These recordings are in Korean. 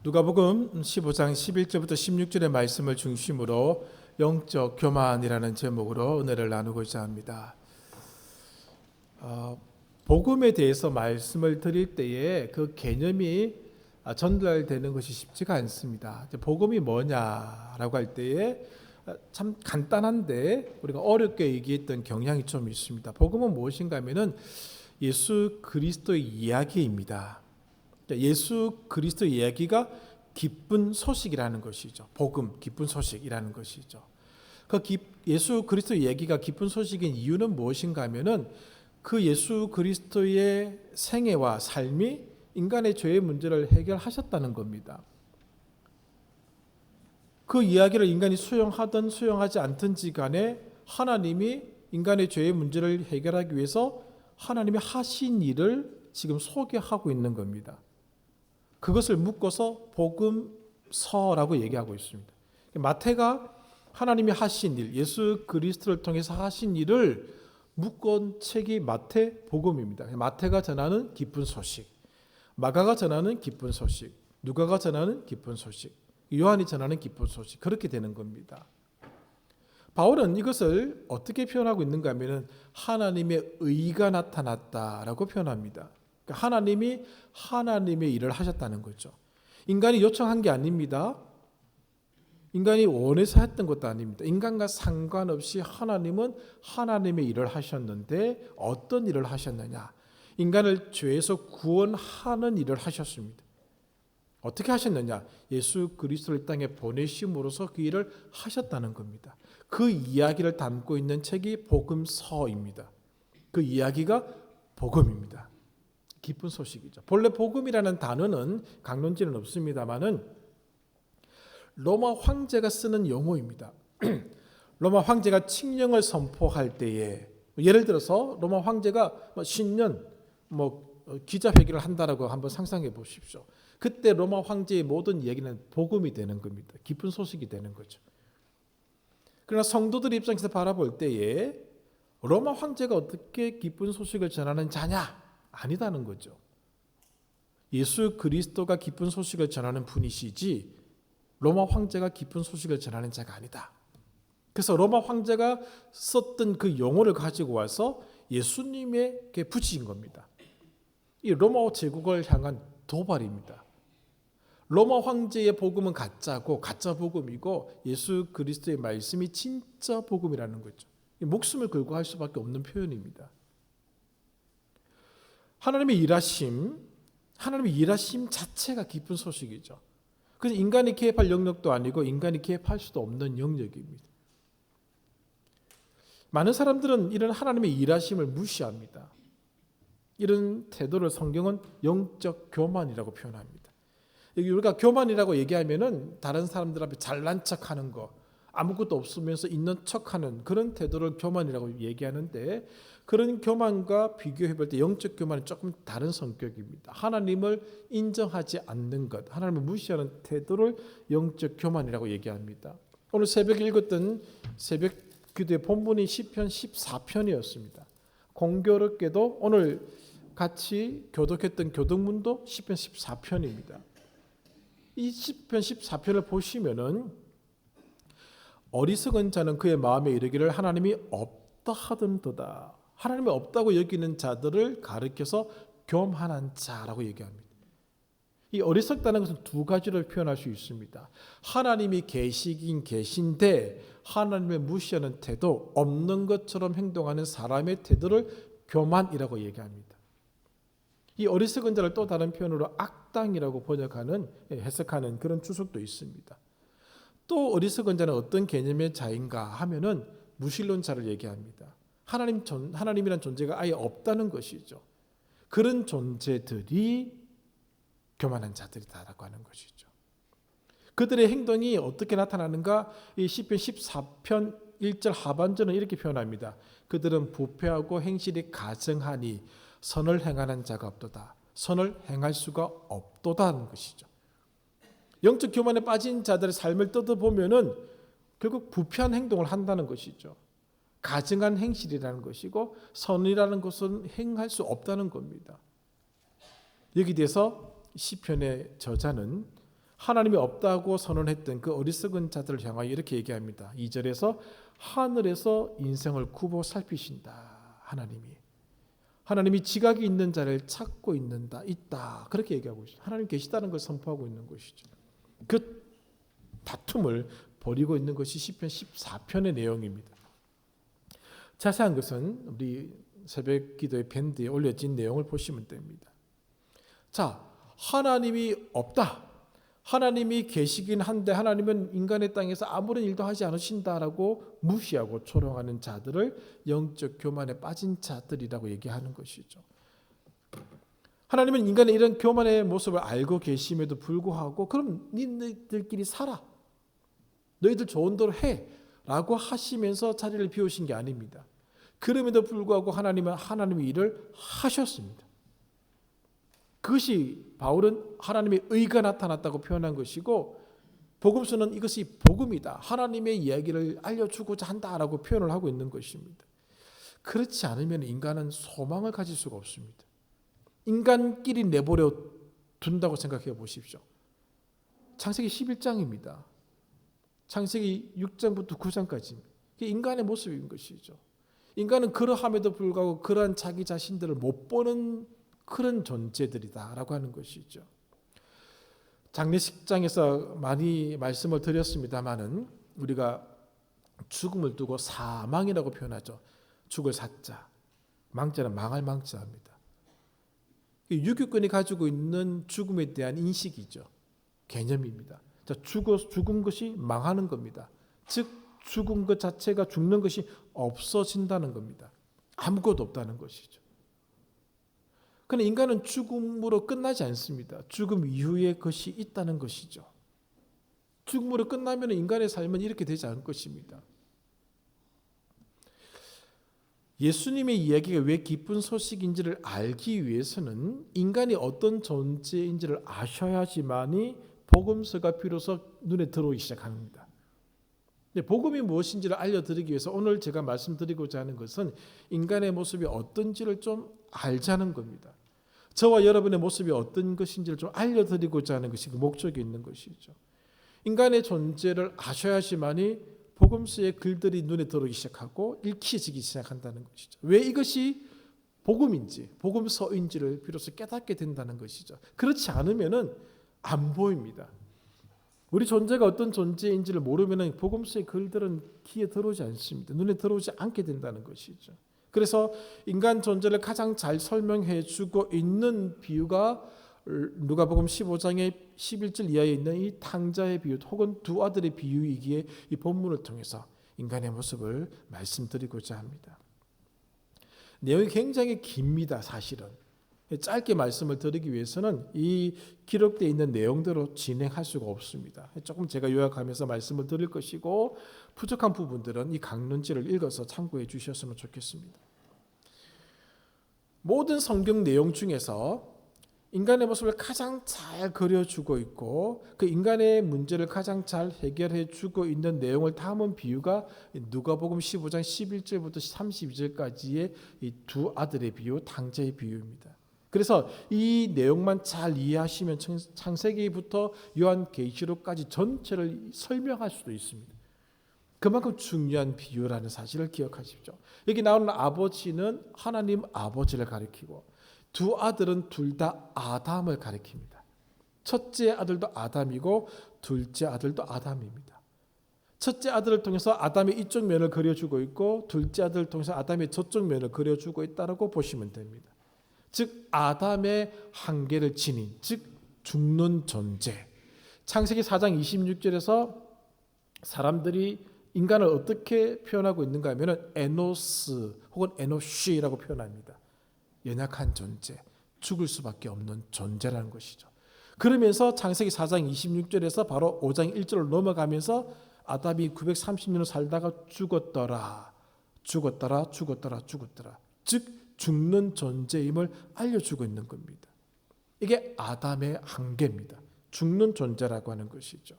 누가복음 15장 11절부터 16절의 말씀을 중심으로 영적 교만이라는 제목으로 은혜를 나누고자 합니다. 복음에 대해서 말씀을 드릴 때에 그 개념이 전달되는 것이 쉽지가 않습니다. 복음이 뭐냐라고 할 때에 참 간단한데 우리가 어렵게 얘기했던 경향이 좀 있습니다. 복음은 무엇인가 하면은 예수 그리스도의 이야기입니다. 예수 그리스도의 이야기가 기쁜 소식이라는 것이죠. 복음, 기쁜 소식이라는 것이죠. 예수 그리스도의 이야기가 기쁜 소식인 이유는 무엇인가 하면은 그 예수 그리스도의 생애와 삶이 인간의 죄의 문제를 해결하셨다는 겁니다. 그 이야기를 인간이 수용하든 수용하지 않든지 간에 하나님이 인간의 죄의 문제를 해결하기 위해서 하나님이 하신 일을 지금 소개하고 있는 겁니다. 그것을 묶어서 복음서라고 얘기하고 있습니다. 마태가 하나님이 하신 일, 예수 그리스도를 통해서 하신 일을 묶은 책이 마태복음입니다. 마태가 전하는 기쁜 소식, 마가가 전하는 기쁜 소식, 누가가 전하는 기쁜 소식, 요한이 전하는 기쁜 소식, 그렇게 되는 겁니다. 바울은 이것을 어떻게 표현하고 있는가 하면 하나님의 의가 나타났다라고 표현합니다. 하나님이 하나님의 일을 하셨다는 거죠. 인간이 요청한 게 아닙니다. 인간이 원해서 했던 것도 아닙니다. 인간과 상관없이 하나님은 하나님의 일을 하셨는데 어떤 일을 하셨느냐? 인간을 죄에서 구원하는 일을 하셨습니다. 어떻게 하셨느냐? 예수 그리스도를 땅에 보내심으로써 그 일을 하셨다는 겁니다. 그 이야기를 담고 있는 책이 복음서입니다. 그 이야기가 복음입니다. 기쁜 소식이죠. 본래 복음이라는 단어는 강론지는 없습니다만은 로마 황제가 쓰는 용어입니다. 로마 황제가 칙령을 선포할 때에 예를 들어서 로마 황제가 신년 기자회견을 한다라고 한번 상상해 보십시오. 그때 로마 황제의 모든 얘기는 복음이 되는 겁니다. 기쁜 소식이 되는 거죠. 그러나 성도들 입장에서 바라볼 때에 로마 황제가 어떻게 기쁜 소식을 전하는 자냐? 아니다는 거죠. 예수 그리스도가 기쁜 소식을 전하는 분이시지 로마 황제가 기쁜 소식을 전하는 자가 아니다. 그래서 로마 황제가 썼던 그 용어를 가지고 와서 예수님에게 붙인 겁니다. 이 로마 제국을 향한 도발입니다. 로마 황제의 복음은 가짜고 가짜 복음이고 예수 그리스도의 말씀이 진짜 복음이라는 거죠. 목숨을 걸고 할 수밖에 없는 표현입니다. 하나님의 일하심 자체가 기쁜 소식이죠. 그래서 인간이 개입할 영역도 아니고 인간이 개입할 수도 없는 영역입니다. 많은 사람들은 이런 하나님의 일하심을 무시합니다. 이런 태도를 성경은 영적 교만이라고 표현합니다. 여기 우리가 교만이라고 얘기하면은 다른 사람들 앞에 잘난 척하는 거, 아무것도 없으면서 있는 척하는 그런 태도를 교만이라고 얘기하는데 그런 교만과 비교해 볼 때 영적 교만은 조금 다른 성격입니다. 하나님을 인정하지 않는 것, 하나님을 무시하는 태도를 영적 교만이라고 얘기합니다. 오늘 새벽에 읽었던 새벽 기도의 본문이 시편 14편이었습니다. 공교롭게도 오늘 같이 교독했던 교독문도 시편 14편입니다. 이 시편 14편을 보시면은 어리석은 자는 그의 마음에 이르기를 하나님이 없다 하던도다. 하나님이 없다고 여기는 자들을 가리켜서 교만한 자라고 얘기합니다. 이 어리석다는 것은 두 가지를 표현할 수 있습니다. 하나님이 계시긴 계신데 하나님을 무시하는 태도, 없는 것처럼 행동하는 사람의 태도를 교만이라고 얘기합니다. 이 어리석은 자를 또 다른 표현으로 악당이라고 해석하는 그런 추석도 있습니다. 또 어리석은 자는 어떤 개념의 자인가 하면은 무신론자를 얘기합니다. 하나님이란 존재가 아예 없다는 것이죠. 그런 존재들이 교만한 자들이다라고 하는 것이죠. 그들의 행동이 어떻게 나타나는가? 이 시편 14편 1절 하반절은 이렇게 표현합니다. 그들은 부패하고 행실이 가증하니 선을 행하는 자가 없도다. 선을 행할 수가 없도다는 것이죠. 영적 교만에 빠진 자들의 삶을 뜯어보면은 결국 부패한 행동을 한다는 것이죠. 가증한 행실이라는 것이고 선이라는 것은 행할 수 없다는 겁니다. 여기 대해서 시편의 저자는 하나님이 없다고 선언했던 그 어리석은 자들을 향하여 이렇게 얘기합니다. 2절에서 하늘에서 인생을 굽어 살피신다. 하나님이 지각이 있는 자를 찾고 있다. 그렇게 얘기하고 있어요. 하나님 계시다는 걸 선포하고 있는 것이죠. 그 다툼을 벌이고 있는 것이 시편 14편의 내용입니다. 자세한 것은 우리 새벽 기도의 밴드에 올려진 내용을 보시면 됩니다. 자, 하나님이 없다. 하나님이 계시긴 한데 하나님은 인간의 땅에서 아무런 일도 하지 않으신다라고 무시하고 조롱하는 자들을 영적 교만에 빠진 자들이라고 얘기하는 것이죠. 하나님은 인간의 이런 교만의 모습을 알고 계심에도 불구하고 그럼 너희들끼리 살아. 너희들 좋은 대로 해. 라고 하시면서 자리를 비우신 게 아닙니다. 그럼에도 불구하고 하나님은 하나님의 일을 하셨습니다. 그것이 바울은 하나님의 의가 나타났다고 표현한 것이고 복음서는 이것이 복음이다. 하나님의 이야기를 알려주고자 한다라고 표현을 하고 있는 것입니다. 그렇지 않으면 인간은 소망을 가질 수가 없습니다. 인간끼리 내버려 둔다고 생각해 보십시오. 창세기 11장입니다. 창세기 6장부터 9장까지입니다. 그게 인간의 모습인 것이죠. 인간은 그러함에도 불구하고 그러한 자기 자신들을 못 보는 그런 존재들이다라고 하는 것이죠. 장례식장에서 많이 말씀을 드렸습니다마는 우리가 죽음을 두고 사망이라고 표현하죠. 죽을 사자, 망자는 망할 망자입니다. 유교권이 가지고 있는 죽음에 대한 인식이죠. 개념입니다. 자, 죽은 것이 망하는 겁니다. 즉 죽은 것 자체가 죽는 것이 없어진다는 겁니다. 아무것도 없다는 것이죠. 그러나 인간은 죽음으로 끝나지 않습니다. 죽음 이후에 것이 있다는 것이죠. 죽음으로 끝나면 인간의 삶은 이렇게 되지 않을 것입니다. 예수님의 이야기가 왜 기쁜 소식인지를 알기 위해서는 인간이 어떤 존재인지를 아셔야지만이 복음서가 비로소 눈에 들어오기 시작합니다. 복음이 무엇인지를 알려드리기 위해서 오늘 제가 말씀드리고자 하는 것은 인간의 모습이 어떤지를 좀 알자는 겁니다. 저와 여러분의 모습이 어떤 것인지를 좀 알려드리고자 하는 것이 그 목적이 있는 것이죠. 인간의 존재를 아셔야지만이 복음서의 글들이 눈에 들어오기 시작하고 읽혀지기 시작한다는 것이죠. 왜 이것이 복음인지 복음서인지를 비로소 깨닫게 된다는 것이죠. 그렇지 않으면은 안 보입니다. 우리 존재가 어떤 존재인지를 모르면 복음서의 글들은 귀에 들어오지 않습니다. 눈에 들어오지 않게 된다는 것이죠. 그래서 인간 존재를 가장 잘 설명해 주고 있는 비유가 누가복음 15장의 11절 이하에 있는 이 탕자의 비유 혹은 두 아들의 비유이기에 이 본문을 통해서 인간의 모습을 말씀드리고자 합니다. 내용이 굉장히 깁니다. 사실은. 짧게 말씀을 드리기 위해서는 이 기록되어 있는 내용대로 진행할 수가 없습니다. 조금 제가 요약하면서 말씀을 드릴 것이고 부족한 부분들은 이 강론지를 읽어서 참고해 주셨으면 좋겠습니다. 모든 성경 내용 중에서 인간의 모습을 가장 잘 그려주고 있고 그 인간의 문제를 가장 잘 해결해 주고 있는 내용을 담은 비유가 누가복음 15장 11절부터 32절까지의 이 두 아들의 비유, 탕자의 비유입니다. 그래서 이 내용만 잘 이해하시면 창세기부터 요한계시록까지 전체를 설명할 수도 있습니다. 그만큼 중요한 비유라는 사실을 기억하십시오. 여기 나오는 아버지는 하나님 아버지를 가리키고 두 아들은 둘 다 아담을 가리킵니다. 첫째 아들도 아담이고 둘째 아들도 아담입니다. 첫째 아들을 통해서 아담의 이쪽 면을 그려주고 있고 둘째 아들을 통해서 아담의 저쪽 면을 그려주고 있다고 보시면 됩니다. 즉 아담의 한계를 지닌 즉 죽는 존재. 창세기 4장 26절에서 사람들이 인간을 어떻게 표현하고 있는가 하면 에노스 혹은 에노쉬라고 표현합니다. 연약한 존재, 죽을 수밖에 없는 존재라는 것이죠. 그러면서 창세기 4장 26절에서 바로 5장 1절로 넘어가면서 아담이 930년을 살다가 죽었더라. 즉 죽는 존재임을 알려주고 있는 겁니다. 이게 아담의 한계입니다. 죽는 존재라고 하는 것이죠.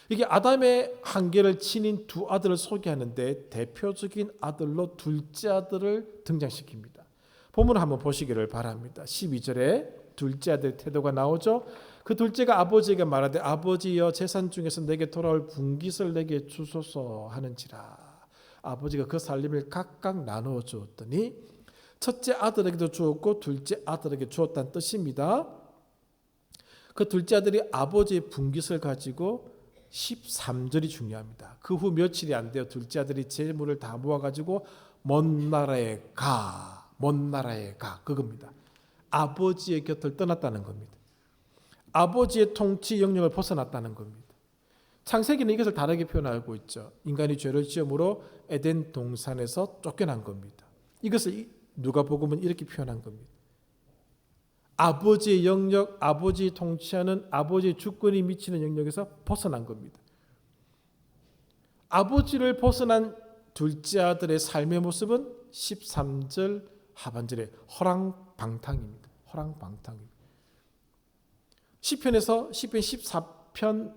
이게 아담의 한계를 지닌 두 아들을 소개하는데 대표적인 아들로 둘째 아들을 등장시킵니다. 본문을 한번 보시기를 바랍니다. 12절에 둘째 아들 태도가 나오죠. 그 둘째가 아버지에게 말하되 아버지여 재산 중에서 내게 돌아올 분깃을 내게 주소서 하는지라. 아버지가 그 살림을 각각 나누어 주었더니 첫째 아들에게도 주었고 둘째 아들에게 주었다는 뜻입니다. 그 둘째 아들이 아버지의 분깃을 가지고 13절이 중요합니다. 그 후 며칠이 안 되어 둘째 아들이 재물을 다 모아가지고 먼 나라에 가, 그겁니다. 아버지의 곁을 떠났다는 겁니다. 아버지의 통치 영역을 벗어났다는 겁니다. 창세기는 이것을 다르게 표현하고 있죠. 인간이 죄를 지음으로 에덴 동산에서 쫓겨난 겁니다. 이것을 누가복음은 이렇게 표현한 겁니다. 아버지의 영역, 아버지 통치하는 아버지의 주권이 미치는 영역에서 벗어난 겁니다. 아버지를 벗어난 둘째 아들의 삶의 모습은 13절 하반절에 허랑방탕입니다. 허랑방탕입니다. 시편 14편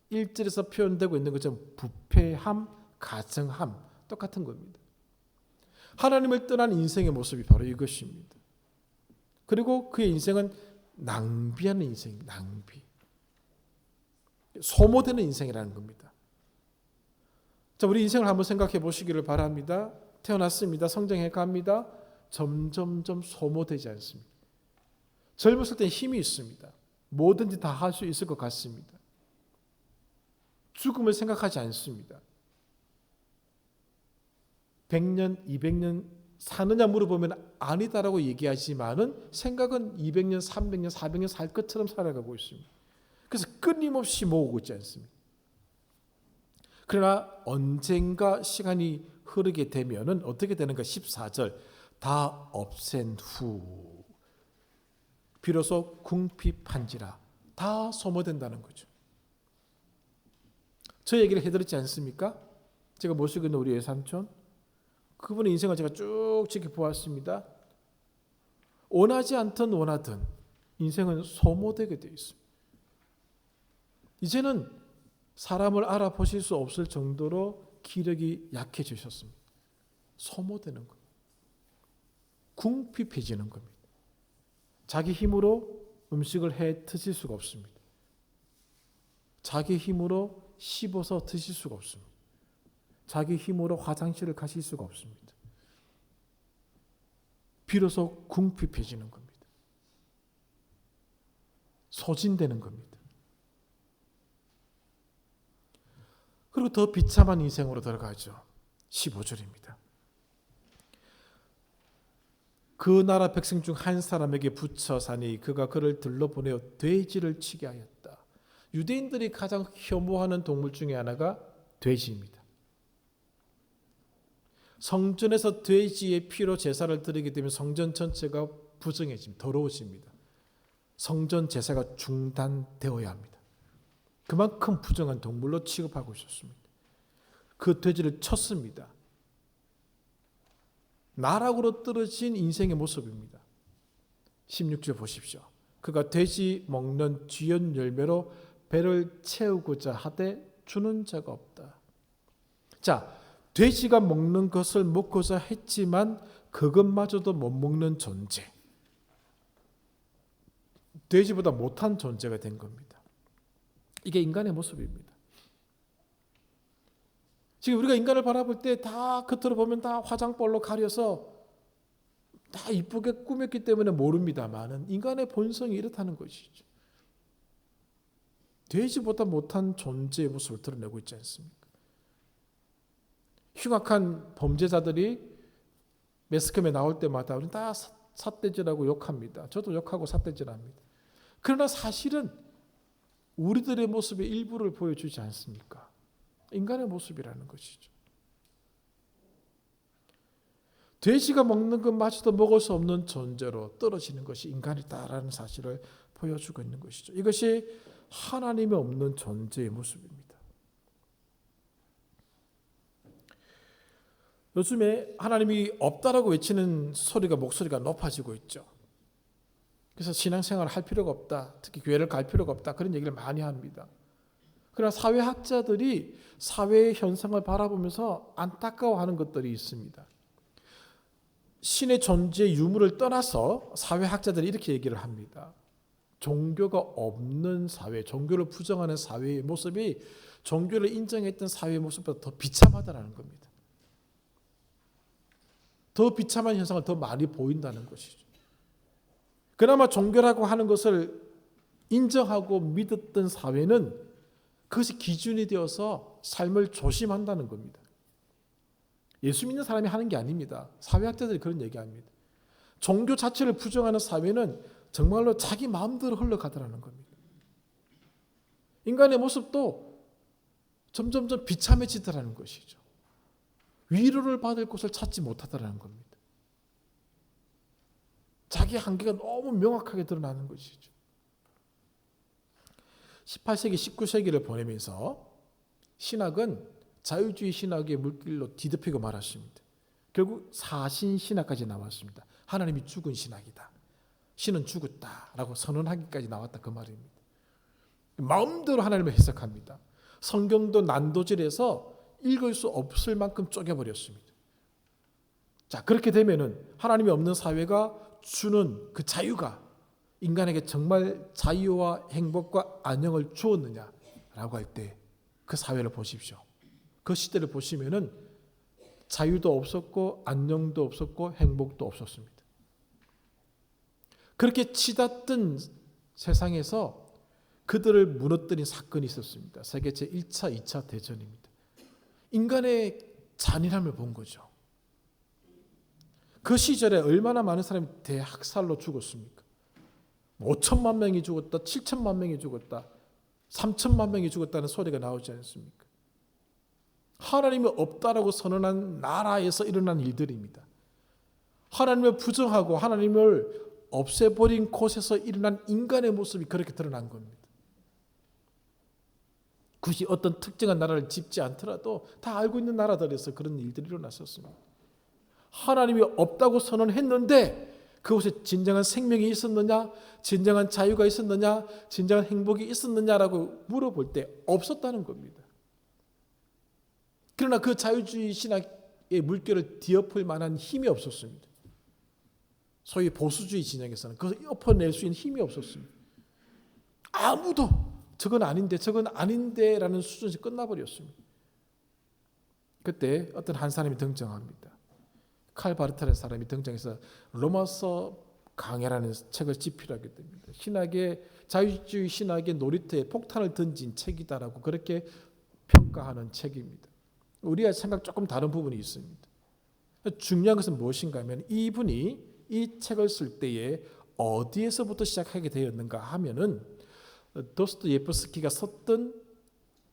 1절에서 표현되고 있는 것처럼 부패함, 가증함 똑같은 겁니다. 하나님을 떠난 인생의 모습이 바로 이것입니다. 그리고 그의 인생은 낭비하는 인생입니다. 낭비. 소모되는 인생이라는 겁니다. 자, 우리 인생을 한번 생각해 보시기를 바랍니다. 태어났습니다. 성장해 갑니다. 점점점 소모되지 않습니다. 젊었을 때 힘이 있습니다. 뭐든지 다 할 수 있을 것 같습니다. 죽음을 생각하지 않습니다. 100년, 200년 사느냐 물어보면 아니다라고 얘기하지만은 생각은 200년, 300년, 400년 살 것처럼 살아가고 있습니다. 그래서 끊임없이 모으고 있지 않습니다. 그러나 언젠가 시간이 흐르게 되면은 어떻게 되는가? 14절 다 없앤 후 비로소 궁핍한지라 다 소모된다는 거죠. 저 얘기를 해드렸지 않습니까? 제가 모시고 있는 우리 외삼촌 그분의 인생을 제가 쭉 지켜보았습니다. 원하지 않든 원하든 인생은 소모되게 되어 있습니다. 이제는 사람을 알아보실 수 없을 정도로 기력이 약해지셨습니다. 소모되는 겁니다. 궁핍해지는 겁니다. 자기 힘으로 음식을 해 드실 수가 없습니다. 자기 힘으로 씹어서 드실 수가 없습니다. 자기 힘으로 화장실을 가실 수가 없습니다. 비로소 궁핍해지는 겁니다. 소진되는 겁니다. 그리고 더 비참한 인생으로 들어가죠. 15절입니다. 그 나라 백성 중 한 사람에게 붙여 사니 그가 그를 들러보내어 돼지를 치게 하였다. 유대인들이 가장 혐오하는 동물 중에 하나가 돼지입니다. 성전에서 돼지의 피로 제사를 드리게 되면 성전 전체가 부정해집니다. 더러워집니다. 성전 제사가 중단되어야 합니다. 그만큼 부정한 동물로 취급하고 있었습니다. 그 돼지를 쳤습니다. 나락으로 떨어진 인생의 모습입니다. 16절 보십시오. 그가 돼지 먹는 쥐연 열매로 배를 채우고자 하되 주는 자가 없다. 자, 돼지가 먹는 것을 먹고자 했지만 그것마저도 못 먹는 존재. 돼지보다 못한 존재가 된 겁니다. 이게 인간의 모습입니다. 지금 우리가 인간을 바라볼 때 다 겉으로 보면 다 화장벌로 가려서 다 이쁘게 꾸몄기 때문에 모릅니다만은 인간의 본성이 이렇다는 것이죠. 돼지보다 못한 존재의 모습을 드러내고 있지 않습니까? 흉악한 범죄자들이 매스컴에 나올 때마다 우리는 다 삿대질하고 욕합니다. 저도 욕하고 삿대질합니다. 그러나 사실은 우리들의 모습의 일부를 보여주지 않습니까? 인간의 모습이라는 것이죠. 돼지가 먹는 것마저도 먹을 수 없는 존재로 떨어지는 것이 인간이다라는 사실을 보여주고 있는 것이죠. 이것이 하나님이 없는 존재의 모습입니다. 요즘에 하나님이 없다라고 외치는 목소리가 높아지고 있죠. 그래서 신앙생활을 할 필요가 없다. 특히 교회를 갈 필요가 없다. 그런 얘기를 많이 합니다. 그러나 사회학자들이 사회의 현상을 바라보면서 안타까워하는 것들이 있습니다. 신의 존재의 유무를 떠나서 사회학자들이 이렇게 얘기를 합니다. 종교가 없는 사회, 종교를 부정하는 사회의 모습이 종교를 인정했던 사회의 모습보다 더 비참하다는 겁니다. 더 비참한 현상을 더 많이 보인다는 것이죠. 그나마 종교라고 하는 것을 인정하고 믿었던 사회는 그것이 기준이 되어서 삶을 조심한다는 겁니다. 예수 믿는 사람이 하는 게 아닙니다. 사회학자들이 그런 얘기합니다. 종교 자체를 부정하는 사회는 정말로 자기 마음대로 흘러가더라는 겁니다. 인간의 모습도 점점점 비참해지더라는 것이죠. 위로를 받을 곳을 찾지 못하더라는 겁니다. 자기 한계가 너무 명확하게 드러나는 것이죠. 18세기, 19세기를 보내면서 신학은 자유주의 신학의 물길로 뒤덮이고 말았습니다. 결국 사신신학까지 나왔습니다. 하나님이 죽은 신학이다. 신은 죽었다라고 선언하기까지 나왔다 그 말입니다. 마음대로 하나님을 해석합니다. 성경도 난도질해서 읽을 수 없을 만큼 쪼개버렸습니다. 자, 그렇게 되면은 하나님이 없는 사회가 주는 그 자유가 인간에게 정말 자유와 행복과 안녕을 주었느냐라고 할 때 그 사회를 보십시오. 그 시대를 보시면은 자유도 없었고 안녕도 없었고 행복도 없었습니다. 그렇게 치닫던 세상에서 그들을 무너뜨린 사건이 있었습니다. 세계 제1차, 2차 대전입니다. 인간의 잔인함을 본 거죠. 그 시절에 얼마나 많은 사람이 대학살로 죽었습니까? 5천만 명이 죽었다, 7천만 명이 죽었다, 3천만 명이 죽었다는 소리가 나오지 않습니까? 하나님이 없다라고 선언한 나라에서 일어난 일들입니다. 하나님을 부정하고 하나님을 없애버린 곳에서 일어난 인간의 모습이 그렇게 드러난 겁니다. 굳이 어떤 특정한 나라를 짚지 않더라도 다 알고 있는 나라들에서 그런 일들이 일어났었습니다. 하나님이 없다고 선언했는데 그곳에 진정한 생명이 있었느냐, 진정한 자유가 있었느냐, 진정한 행복이 있었느냐라고 물어볼 때 없었다는 겁니다. 그러나 그 자유주의 신학의 물결을 뒤엎을 만한 힘이 없었습니다. 소위 보수주의 진영에서는 그것을 엎어낼 수 있는 힘이 없었습니다. 아무도 저건 아닌데 라는 수준에서 끝나버렸습니다. 그때 어떤 한 사람이 등장합니다. 칼 바르타라는 사람이 등장해서 로마서 강해라는 책을 집필하게 됩니다. 자유주의 신학의 놀이터에 폭탄을 던진 책이다라고 그렇게 평가하는 책입니다. 우리가 생각 조금 다른 부분이 있습니다. 중요한 것은 무엇인가 하면 이분이 이 책을 쓸 때에 어디에서부터 시작하게 되었는가 하면은 도스토예프스키가 썼던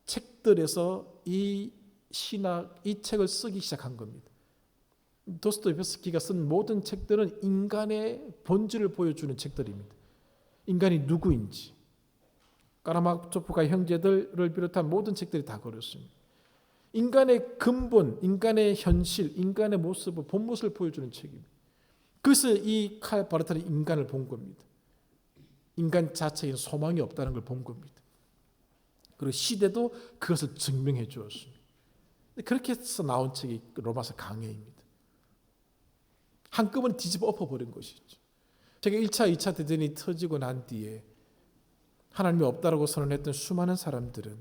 책들에서 이 책을 쓰기 시작한 겁니다. 도스토예프스키가 쓴 모든 책들은 인간의 본질을 보여주는 책들입니다. 인간이 누구인지, 까라마초프가 형제들을 비롯한 모든 책들이 다 그렇습니다. 인간의 근본, 인간의 현실, 인간의 모습을 본 모습을 보여주는 책입니다. 그래서 이 칼 바르타는 인간을 본 겁니다. 인간 자체에 소망이 없다는 걸 본 겁니다. 그리고 시대도 그것을 증명해 주었습니다. 그렇게 해서 나온 책이 로마서 강해입니다. 한꺼번에 뒤집어 엎어버린 것이죠. 제가 1차, 2차 대전이 터지고 난 뒤에 하나님이 없다라고 선언했던 수많은 사람들은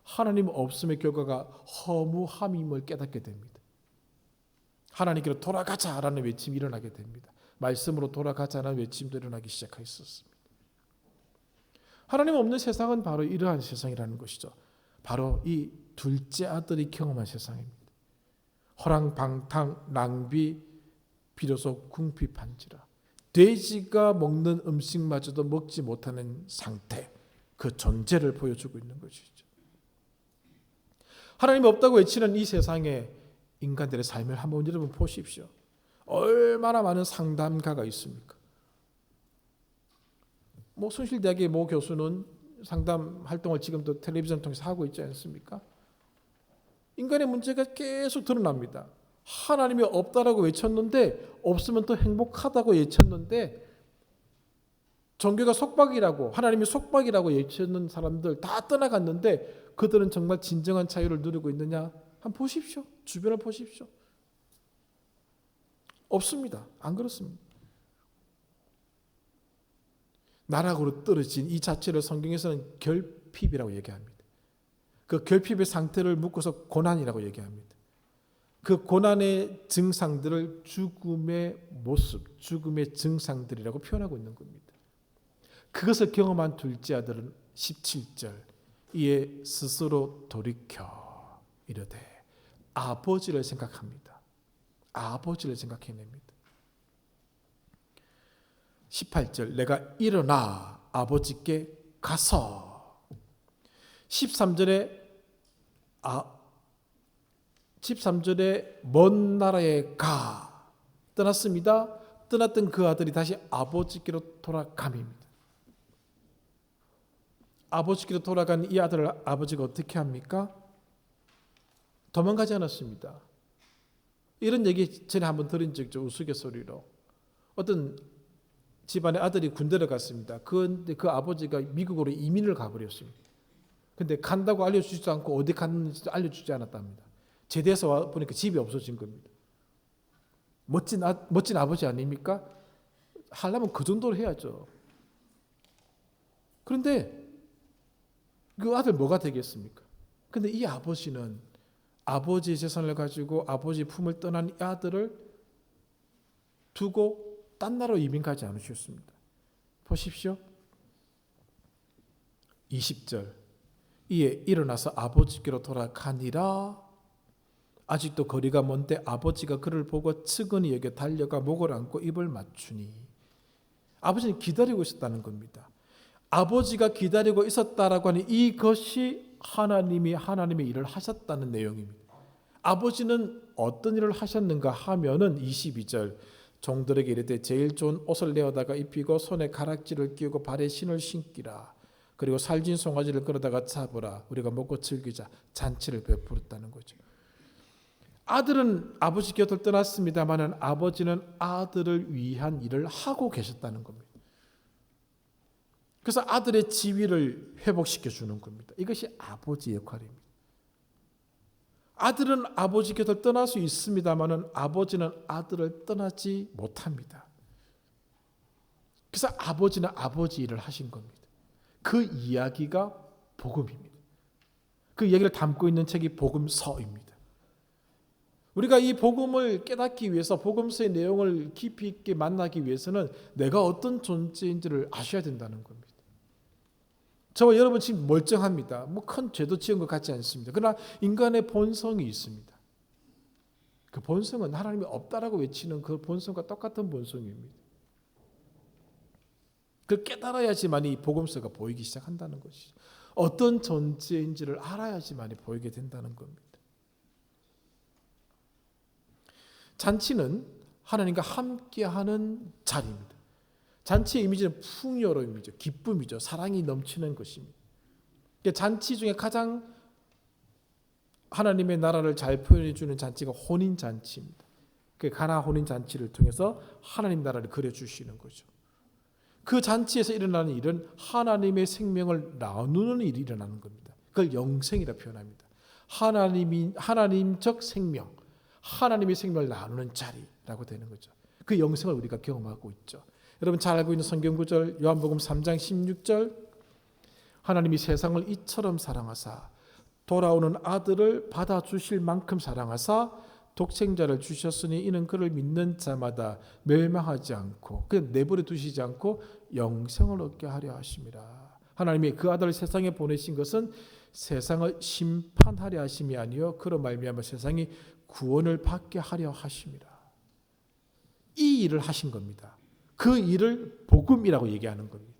하나님 없음의 결과가 허무함임을 깨닫게 됩니다. 하나님께로 돌아가자라는 외침이 일어나게 됩니다. 말씀으로 돌아가자라는 외침도 일어나기 시작했었습니다. 하나님 없는 세상은 바로 이러한 세상이라는 것이죠. 바로 이 둘째 아들이 경험한 세상입니다. 허랑방탕, 낭비, 비로소 궁핍한지라. 돼지가 먹는 음식마저도 먹지 못하는 상태, 그 존재를 보여주고 있는 것이죠. 하나님이 없다고 외치는 이 세상에 인간들의 삶을 한번 여러분 보십시오. 얼마나 많은 상담가가 있습니까? 순실대학의 모 교수는 상담 활동을 지금도 텔레비전 통해서 하고 있지 않습니까? 인간의 문제가 계속 드러납니다. 하나님이 없다라고 외쳤는데 없으면 더 행복하다고 외쳤는데 종교가 속박이라고 하나님이 속박이라고 외쳤는 사람들 다 떠나갔는데 그들은 정말 진정한 자유를 누리고 있느냐? 한번 보십시오. 주변을 보십시오. 없습니다. 안 그렇습니다. 나락으로 떨어진 이 자체를 성경에서는 결핍이라고 얘기합니다. 그 결핍의 상태를 묶어서 고난이라고 얘기합니다. 그 고난의 증상들을 죽음의 모습, 죽음의 증상들이라고 표현하고 있는 겁니다. 그것을 경험한 둘째 아들은 17절 이에 스스로 돌이켜 이르되 아버지를 생각합니다. 아버지를 생각해냅니다. 18절 내가 일어나 아버지께 가서 13절에 먼 나라에 가 떠났습니다. 떠났던 그 아들이 다시 아버지께로 돌아감입니다. 아버지께로 돌아간 이 아들을 아버지가 어떻게 합니까? 도망가지 않았습니다. 이런 얘기 전에 한번 들은 적 있죠. 우스갯소리로. 어떤 집안의 아들이 군대를 갔습니다. 그런데 그 아버지가 미국으로 이민을 가버렸습니다. 근데 간다고 알려주지도 않고 어디 갔는지도 알려주지 않았답니다. 제대해서 와 보니까 집이 없어진 겁니다. 멋진 아버지 아닙니까? 하려면 그 정도로 해야죠. 그런데 그 아들 뭐가 되겠습니까? 근데 이 아버지는 아버지의 재산을 가지고 아버지 품을 떠난 이 아들을 두고 딴 나라로 이민 가지 않으셨습니다. 보십시오. 20절 이에 일어나서 아버지께로 돌아가니라. 아직도 거리가 먼데 아버지가 그를 보고 측은히 여겨 달려가 목을 안고 입을 맞추니. 아버지는 기다리고 있었다는 겁니다. 아버지가 기다리고 있었다라고 하니 이것이 하나님의 일을 하셨다는 내용입니다. 아버지는 어떤 일을 하셨는가 하면은 22절 종들에게 이르되 제일 좋은 옷을 내어다가 입히고 손에 가락지를 끼우고 발에 신을 신기라. 그리고 살진 송아지를 끌어다가 잡으라. 우리가 먹고 즐기자. 잔치를 베풀었다는 거죠. 아들은 아버지 곁을 떠났습니다마는 아버지는 아들을 위한 일을 하고 계셨다는 겁니다. 그래서 아들의 지위를 회복시켜 주는 겁니다. 이것이 아버지 역할입니다. 아들은 아버지 곁을 떠날 수 있습니다마는 아버지는 아들을 떠나지 못합니다. 그래서 아버지는 아버지 일을 하신 겁니다. 그 이야기가 복음입니다. 그 이야기를 담고 있는 책이 복음서입니다. 우리가 이 복음을 깨닫기 위해서 복음서의 내용을 깊이 있게 만나기 위해서는 내가 어떤 존재인지를 아셔야 된다는 겁니다. 저와 여러분 지금 멀쩡합니다. 뭐 큰 죄도 지은 것 같지 않습니다. 그러나 인간의 본성이 있습니다. 그 본성은 하나님이 없다라고 외치는 그 본성과 똑같은 본성입니다. 그걸 깨달아야지만 이 복음서가 보이기 시작한다는 것이죠. 어떤 존재인지를 알아야지만 보이게 된다는 겁니다. 잔치는 하나님과 함께하는 자리입니다. 잔치의 이미지는 풍요로움이죠. 기쁨이죠. 사랑이 넘치는 것입니다. 잔치 중에 가장 하나님의 나라를 잘 표현해 주는 잔치가 혼인잔치입니다. 그 가나 혼인잔치를 통해서 하나님 나라를 그려주시는 거죠. 그 잔치에서 일어나는 일은 하나님의 생명을 나누는 일이 일어나는 겁니다. 그걸 영생이라 표현합니다. 하나님적 생명, 하나님의 생명을 나누는 자리라고 되는 거죠. 그 영생을 우리가 경험하고 있죠. 여러분 잘 알고 있는 성경 구절 요한복음 3장 16절 하나님이 세상을 이처럼 사랑하사 돌아오는 아들을 받아주실 만큼 사랑하사 독생자를 주셨으니 이는 그를 믿는 자마다 멸망하지 않고 그냥 내버려 두시지 않고 영생을 얻게 하려 하심이라. 하나님이 그 아들을 세상에 보내신 것은 세상을 심판하려 하심이 아니요 그로 말미암아 세상이 구원을 받게 하려 하심이라. 이 일을 하신 겁니다. 그 일을 복음이라고 얘기하는 겁니다.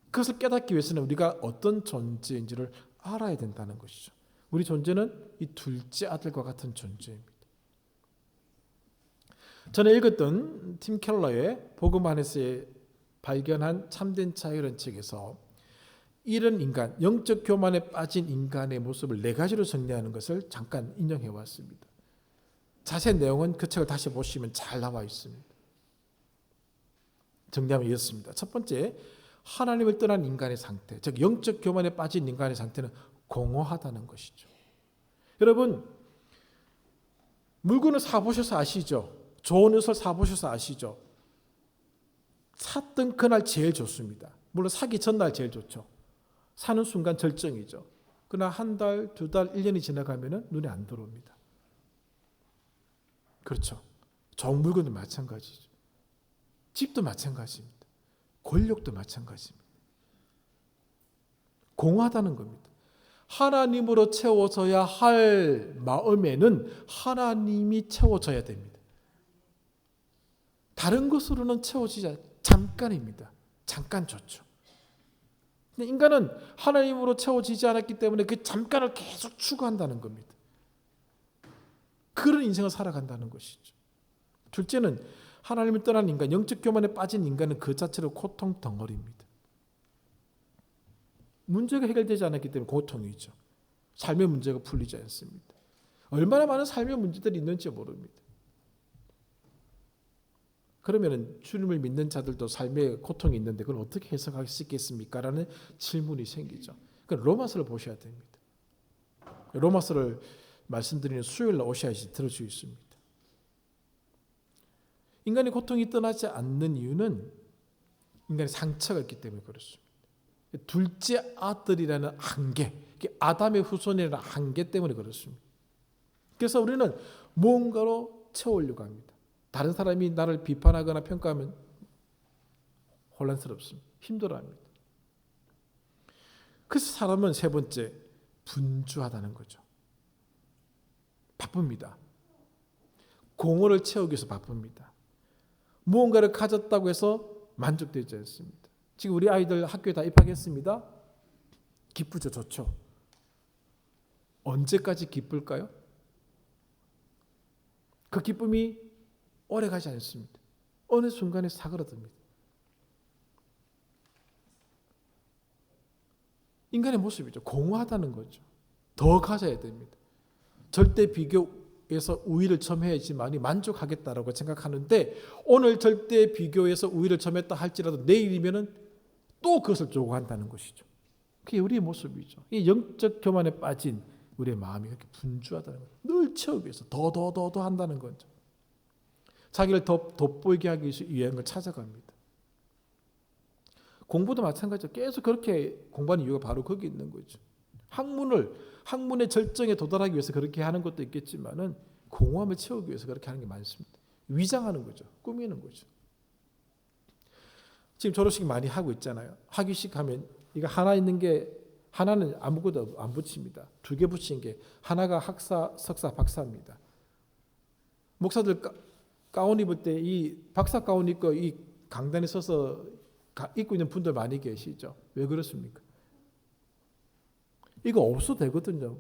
그것을 깨닫기 위해서는 우리가 어떤 존재인지를 알아야 된다는 것이죠. 우리 존재는 이 둘째 아들과 같은 존재입니다. 전에 읽었던 팀 켈러의 복음 안에서 발견한 참된 자유라는 책에서 이런 인간, 영적 교만에 빠진 인간의 모습을 네 가지로 정리하는 것을 잠깐 인용해 왔습니다. 자세한 내용은 그 책을 다시 보시면 잘 나와 있습니다. 정리하면 이렇습니다. 첫 번째, 하나님을 떠난 인간의 상태, 즉 영적 교만에 빠진 인간의 상태는 공허하다는 것이죠. 여러분, 물건을 사보셔서 아시죠? 좋은 옷을 사보셔서 아시죠? 샀던 그날 제일 좋습니다. 물론 사기 전날 제일 좋죠. 사는 순간 절정이죠. 그러나 한 달, 두 달, 1년이 지나가면 눈에 안 들어옵니다. 그렇죠. 좋은 물건도 마찬가지죠. 집도 마찬가지입니다. 권력도 마찬가지입니다. 공허하다는 겁니다. 하나님으로 채워져야 할 마음에는 하나님이 채워져야 됩니다. 다른 것으로는 채워지지 잠깐입니다. 잠깐 좋죠. 인간은 하나님으로 채워지지 않았기 때문에 그 잠깐을 계속 추구한다는 겁니다. 그런 인생을 살아간다는 것이죠. 둘째는 하나님을 떠난 인간, 영적 교만에 빠진 인간은 그 자체로 고통 덩어리입니다. 문제가 해결되지 않았기 때문에 고통이죠. 삶의 문제가 풀리지 않습니다. 얼마나 많은 삶의 문제들이 있는지 모릅니다. 그러면 주님을 믿는 자들도 삶의 고통이 있는데 그걸 어떻게 해석할 수 있겠습니까? 라는 질문이 생기죠. 로마서를 보셔야 됩니다. 로마서를 말씀드리는 수요일날 오셔야지 들을 수 있습니다. 인간의 고통이 떠나지 않는 이유는 인간의 상처가 있기 때문에 그렇습니다. 둘째 아들이라는 한계, 아담의 후손이라는 한계 때문에 그렇습니다. 그래서 우리는 무언가로 채우려고 합니다. 다른 사람이 나를 비판하거나 평가하면 혼란스럽습니다. 힘들어합니다. 그래서 사람은 세 번째, 분주하다는 거죠. 바쁩니다. 공허를 채우기 위해서 바쁩니다. 무언가를 가졌다고 해서 만족되지 않습니다. 지금 우리 아이들 학교에 다 입학했습니다. 기쁘죠, 좋죠. 언제까지 기쁠까요? 그 기쁨이 오래 가지 않습니다. 어느 순간에 사그라듭니다. 인간의 모습이죠. 공허하다는 거죠. 더 가져야 됩니다. 절대 비교에서 우위를 점해야지만이 만족하겠다라고 생각하는데 오늘 절대 비교에서 우위를 점했다 할지라도 내일이면은 또 그것을 요구한다는 것이죠. 그게 우리의 모습이죠. 이 영적 교만에 빠진 우리의 마음이 그렇게 분주하다는 거죠. 늘 채우기 위해서 더 한다는 거죠. 자기를 더 돋보이게 하기 위해서 유행을 걸 찾아갑니다. 공부도 마찬가지죠. 계속 그렇게 공부하는 이유가 바로 거기 있는 거죠. 학문의 절정에 도달하기 위해서 그렇게 하는 것도 있겠지만은 공허함을 채우기 위해서 그렇게 하는 게 많습니다. 위장하는 거죠. 꾸미는 거죠. 지금 졸업식 많이 하고 있잖아요. 학위식 하면 이거 하나 있는 게 하나는 아무것도 안 붙입니다. 2개 붙인 게 하나가 학사, 석사, 박사입니다. 목사들 가운 입을 때 이 박사 가운 입고 이 강단에 서서 입고 있는 분들 많이 계시죠. 왜 그렇습니까? 이거 없어도 되거든요.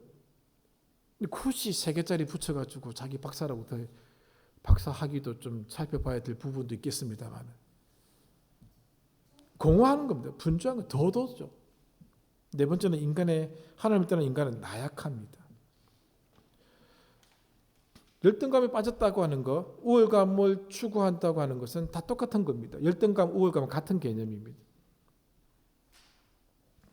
굳이 3개짜리 붙여가지고 자기 박사라고 더 박사 학위도 좀 살펴봐야 될 부분도 있겠습니다만 공허하는 겁니다. 분주한 건 더더죠. 네 번째는 하나님을 떠난 인간은 나약합니다. 열등감에 빠졌다고 하는 거, 우월감을 추구한다고 하는 것은 다 똑같은 겁니다. 열등감, 우월감은 같은 개념입니다.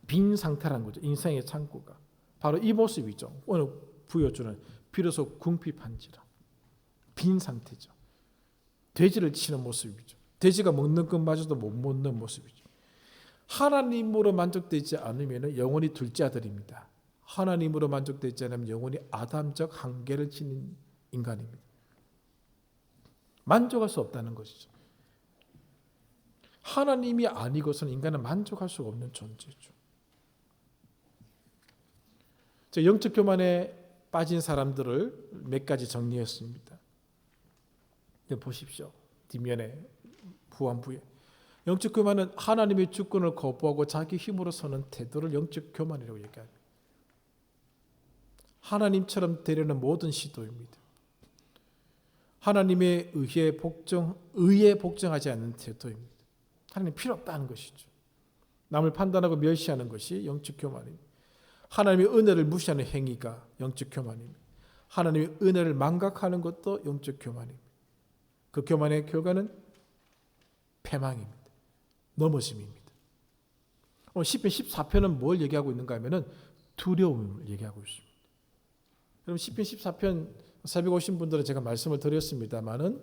빈 상태라는 거죠. 인생의 창고가. 바로 이 모습이죠. 오늘 부여주는 비로소 궁핍한지라. 빈 상태죠. 돼지를 치는 모습이죠. 돼지가 먹는 것마저도 못 먹는 모습이죠. 하나님으로 만족되지 않으면 영원히 둘째 아들입니다. 하나님으로 만족되지 않으면 영원히 아담적 한계를 지닌 인간입니다. 만족할 수 없다는 것이죠. 하나님이 아니고서는 인간은 만족할 수가 없는 존재죠. 영적 교만에 빠진 사람들을 몇 가지 정리했습니다. 보십시오. 뒷면에 후반부에 영적 교만은 하나님의 주권을 거부하고 자기 힘으로 서는 태도를 영적 교만이라고 얘기합니다. 하나님처럼 되려는 모든 시도입니다. 하나님의 의에 복종하지 않는 태도입니다. 하나님 필요 없다는 것이죠. 남을 판단하고 멸시하는 것이 영적 교만입니다. 하나님의 은혜를 무시하는 행위가 영적 교만입니다. 하나님의 은혜를 망각하는 것도 영적 교만입니다. 그 교만의 결과는 패망입니다. 넘어짐입니다. 시편 14편은 뭘 얘기하고 있는가 하면은 두려움을 얘기하고 있습니다. 여러분 시편 14편 새벽 오신 분들은 제가 말씀을 드렸습니다만은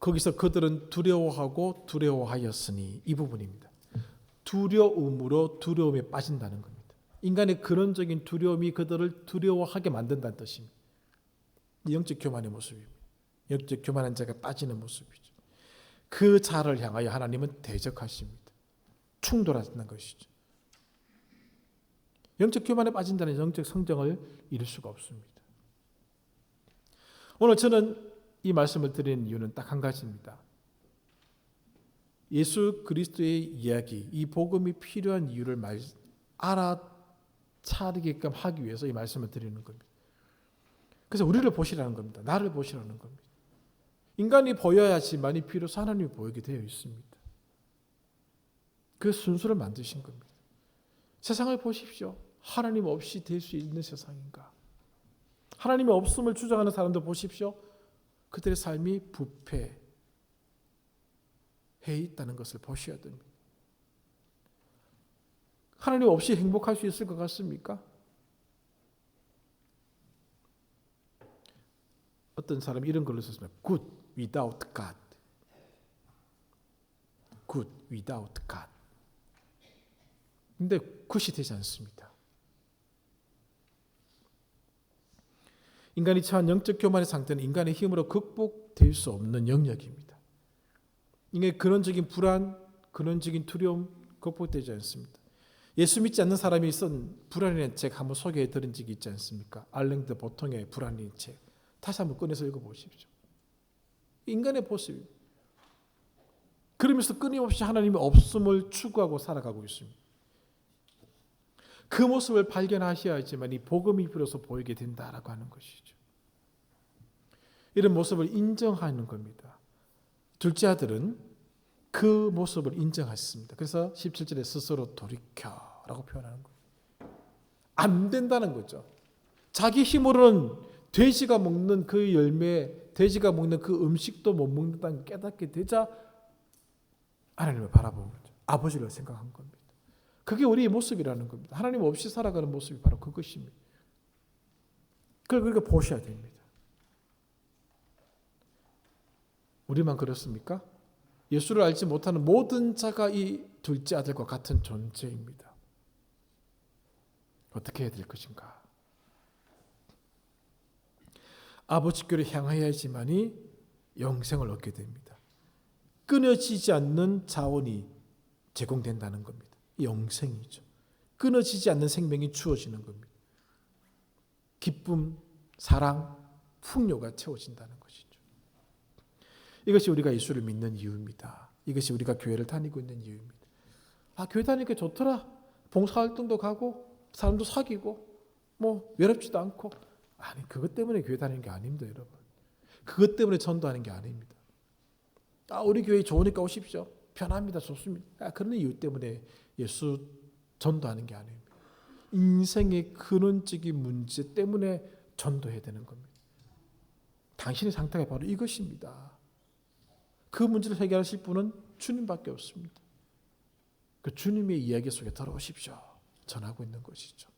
거기서 그들은 두려워하고 두려워하였으니 이 부분입니다. 두려움으로 두려움에 빠진다는 겁니다. 인간의 근원적인 두려움이 그들을 두려워하게 만든다는 뜻입니다. 영적 교만의 모습입니다. 영적 교만한 자가 빠지는 모습이죠. 그 자를 향하여 하나님은 대적하십니다. 충돌하는 것이죠. 영적 교만에 빠진다는 영적 성장을 이룰 수가 없습니다. 오늘 저는 이 말씀을 드리는 이유는 딱 한 가지입니다. 예수 그리스도의 이야기, 이 복음이 필요한 이유를 알아차리게끔 하기 위해서 이 말씀을 드리는 겁니다. 그래서 우리를 보시라는 겁니다. 나를 보시라는 겁니다. 인간이 보여야지만이 비로소 하나님이 보이게 되어 있습니다. 그 순서를 만드신 겁니다. 세상을 보십시오. 하나님 없이 될 수 있는 세상인가? 하나님의 없음을 주장하는 사람들 보십시오. 그들의 삶이 부패해 있다는 것을 보셔야 됩니다. 하나님 없이 행복할 수 있을 것 같습니까? 어떤 사람이 이런 걸로 썼습니다. Good without God. Good without God. 근데 굿이 되지 않습니다. 인간이 처한 영적 교만의 상태는 인간의 힘으로 극복될 수 없는 영역입니다. 인간의 근원적인 불안, 근원적인 두려움 극복되지 않습니다. 예수 믿지 않는 사람이 쓴 불안이라는 책 한번 소개해 드린 적이 있지 않습니까? 알랭드 보통의 불안이라는 책. 다시 한번 꺼내서 읽어보십시오. 인간의 모습입니다. 그러면서 끊임없이 하나님의 없음을 추구하고 살아가고 있습니다. 그 모습을 발견하셔야지만 이 복음이 비로소 보이게 된다라고 하는 것이죠. 이런 모습을 인정하는 겁니다. 둘째 아들은 그 모습을 인정했습니다. 그래서 17절에 스스로 돌이켜라고 표현하는 거예요. 안 된다는 거죠. 자기 힘으로는 돼지가 먹는 그 열매, 돼지가 먹는 그 음식도 못 먹는다는 깨닫게 되자 하나님을 바라보는 거죠. 아버지를 생각한 겁니다. 그게 우리의 모습이라는 겁니다. 하나님 없이 살아가는 모습이 바로 그것입니다. 그걸 그렇게 보셔야 됩니다. 우리만 그렇습니까? 예수를 알지 못하는 모든 자가 이 둘째 아들과 같은 존재입니다. 어떻게 해야 될 것인가? 아버지께로 향하여야지만이 영생을 얻게 됩니다. 끊어지지 않는 자원이 제공된다는 겁니다. 영생이죠. 끊어지지 않는 생명이 주어지는 겁니다. 기쁨, 사랑, 풍요가 채워진다는 것이죠. 이것이 우리가 예수를 믿는 이유입니다. 이것이 우리가 교회를 다니고 있는 이유입니다. 아, 교회 다니니까 좋더라. 봉사활동도 가고 사람도 사귀고 뭐 외롭지도 않고. 아니, 그것 때문에 교회 다니는 게 아닙니다, 여러분. 그것 때문에 전도하는 게 아닙니다. 아, 우리 교회 좋으니까 오십시오. 편합니다. 좋습니다. 그런 이유 때문에 예수 전도하는 게 아닙니다. 인생의 근원적인 문제 때문에 전도해야 되는 겁니다. 당신의 상태가 바로 이것입니다. 그 문제를 해결하실 분은 주님밖에 없습니다. 그 주님의 이야기 속에 들어오십시오. 전하고 있는 것이죠.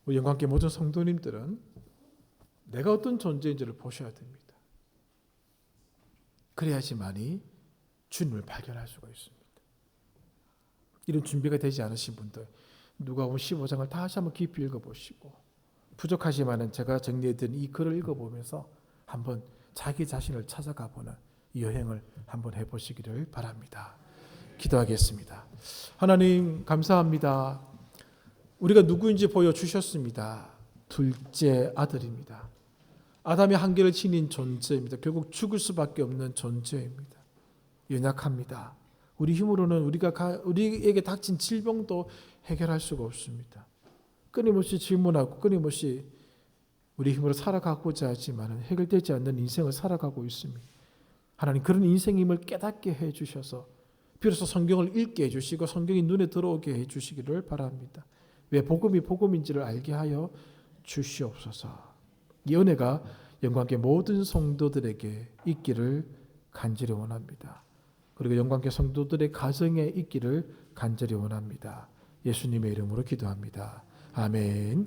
우리 영광께 모든 성도님들은 내가 어떤 존재인지를 보셔야 됩니다. 그래야지만이 주님을 발견할 수가 있습니다. 이런 준비가 되지 않으신 분들, 누가복음 15장을 다시 한번 깊이 읽어보시고 부족하지만은 제가 정리해드린 이 글을 읽어보면서 한번 자기 자신을 찾아가보는 여행을 한번 해보시기를 바랍니다. 기도하겠습니다. 하나님 감사합니다. 우리가 누구인지 보여주셨습니다. 둘째 아들입니다. 아담의 한계를 지닌 존재입니다. 결국 죽을 수밖에 없는 존재입니다. 연약합니다. 우리 힘으로는 우리에게 닥친 질병도 해결할 수가 없습니다. 끊임없이 질문하고 끊임없이 우리 힘으로 살아가고자 하지만 해결되지 않는 인생을 살아가고 있습니다. 하나님 그런 인생임을 깨닫게 해주셔서 비로소 성경을 읽게 해주시고 성경이 눈에 들어오게 해주시기를 바랍니다. 왜 복음이 복음인지를 알게 하여 주시옵소서. 이 은혜가 영광께 모든 성도들에게 있기를 간절히 원합니다. 그리고 영광께 성도들의 가정에 있기를 간절히 원합니다. 예수님의 이름으로 기도합니다. 아멘.